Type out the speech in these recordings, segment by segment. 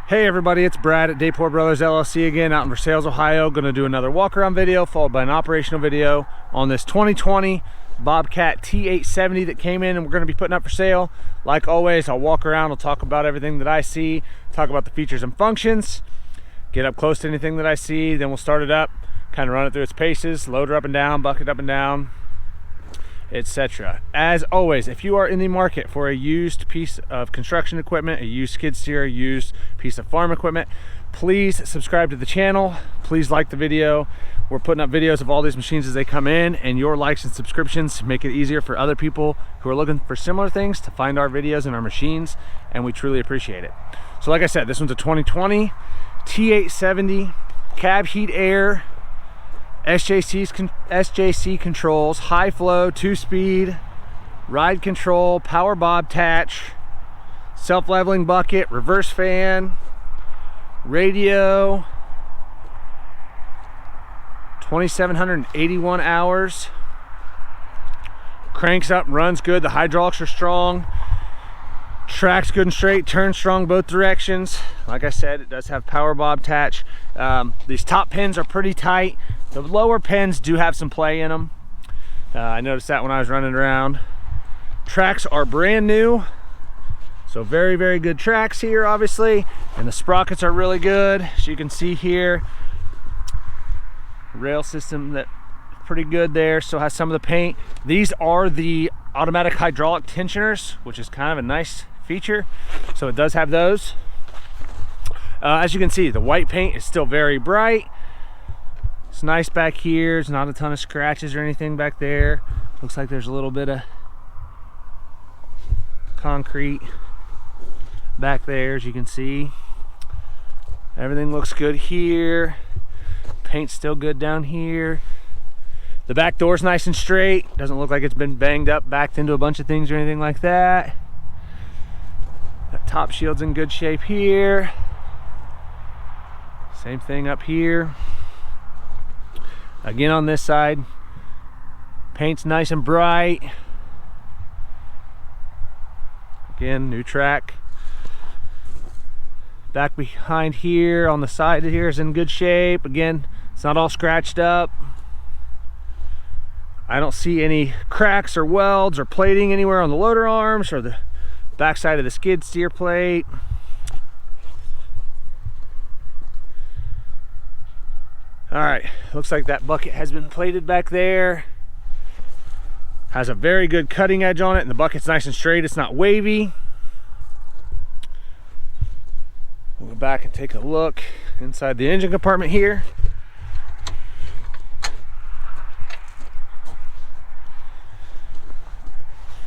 Hey everybody, it's Brad at Dayport Brothers LLC again, out in Versailles, Ohio. Going to do another walk around video followed by an operational video on this 2020 Bobcat T870 that came in and we're going to be putting up for sale. Like always, I'll walk around, I'll talk about everything that I see, talk about the features and functions, get up close to anything that I see, then we'll start it up, kind of run it through its paces, load her up and down, bucket up and down, etc. As always, if you are in the market for a used piece of construction equipment, a used skid steer, a used piece of farm equipment, please subscribe to the channel. Please like the video. We're putting up videos of all these machines as they come in, and your likes and subscriptions make it easier for other people who are looking for similar things to find our videos and our machines, and we truly appreciate it. So like I said, this one's a 2020 T870 cab heat air, SJC controls, high flow, 2-speed, ride control, power Bobtach, self-leveling bucket, reverse fan, radio, 2,781 hours, cranks up, runs good, the hydraulics are strong, tracks good and straight, turns strong both directions. Like I said, it does have power Bobtach. These top pins are pretty tight. The lower pins do have some play in them. I noticed that when I was running around. Tracks are brand new, so very, very good tracks here, obviously. And the sprockets are really good. As you can see here, rail system that pretty good there. Still has some of the paint. These are the automatic hydraulic tensioners, which is kind of a nice feature. So it does have those. As you can see, the white paint is still very bright. It's nice back here. There's not a ton of scratches or anything back there. Looks like there's a little bit of concrete back there, as you can see. Everything looks good here. Paint's still good down here. The back door's nice and straight. Doesn't look like it's been banged up, backed into a bunch of things or anything like that. That top shield's in good shape here. Same thing up here. Again on this side, paint's nice and bright. Again, new track. Back behind here on the side here is in good shape. Again, it's not all scratched up. I don't see any cracks or welds or plating anywhere on the loader arms or the back side of the skid steer plate. All right, looks like that bucket has been plated back there. Has a very good cutting edge on it, and the bucket's nice and straight. It's not wavy. We'll go back and take a look inside the engine compartment here.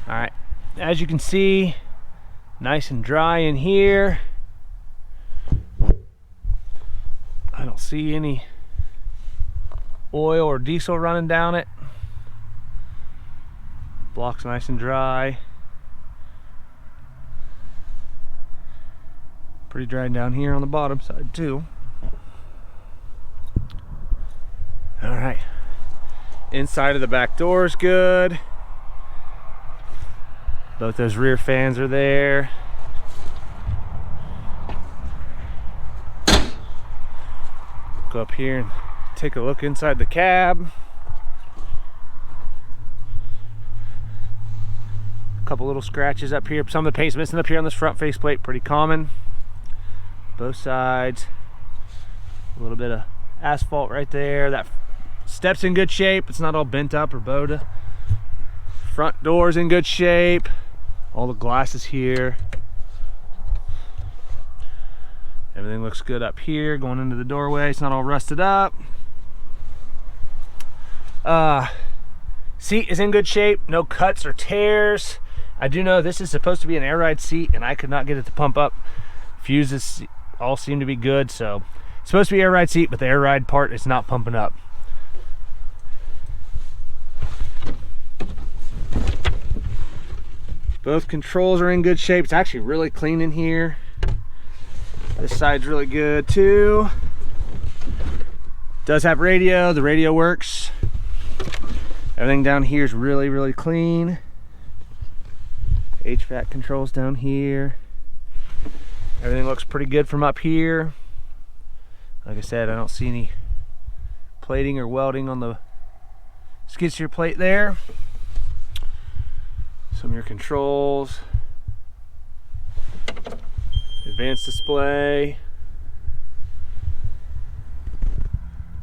All right, as you can see, nice and dry in here. I don't see any oil or diesel running down it. Block's nice and dry. Pretty dry down here on the bottom side too. All right, inside of the back door is good. Both those rear fans are there. Go up here and take a look inside the cab. A couple little scratches up here. Some of the paint's missing up here on this front faceplate, pretty common. Both sides. A little bit of asphalt right there. That step's in good shape. It's not all bent up or bowed. Front door's in good shape. All the glass is here. Everything looks good up here going into the doorway. It's not all rusted up. Seat is in good shape, no cuts or tears. I do know this is supposed to be an air ride seat, and I could not get it to pump up. Fuses all seem to be good, so it's supposed to be air ride seat, but the air ride part is not pumping up. Both controls are in good shape. It's actually really clean in here. This side's really good too. Does have radio. The radio works. Everything down here is really, really clean. HVAC controls down here. Everything looks pretty good from up here. Like I said, I don't see any plating or welding on the skid steer plate there. Some of your controls. Advanced display.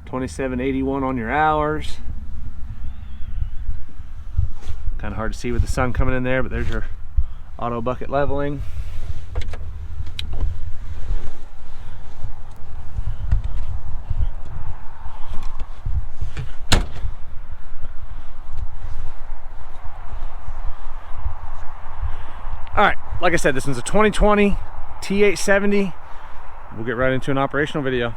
2781 on your hours. Kind of hard to see with the sun coming in there, but there's your auto bucket leveling. All right, like I said, this one's a 2020 T870. We'll get right into an operational video.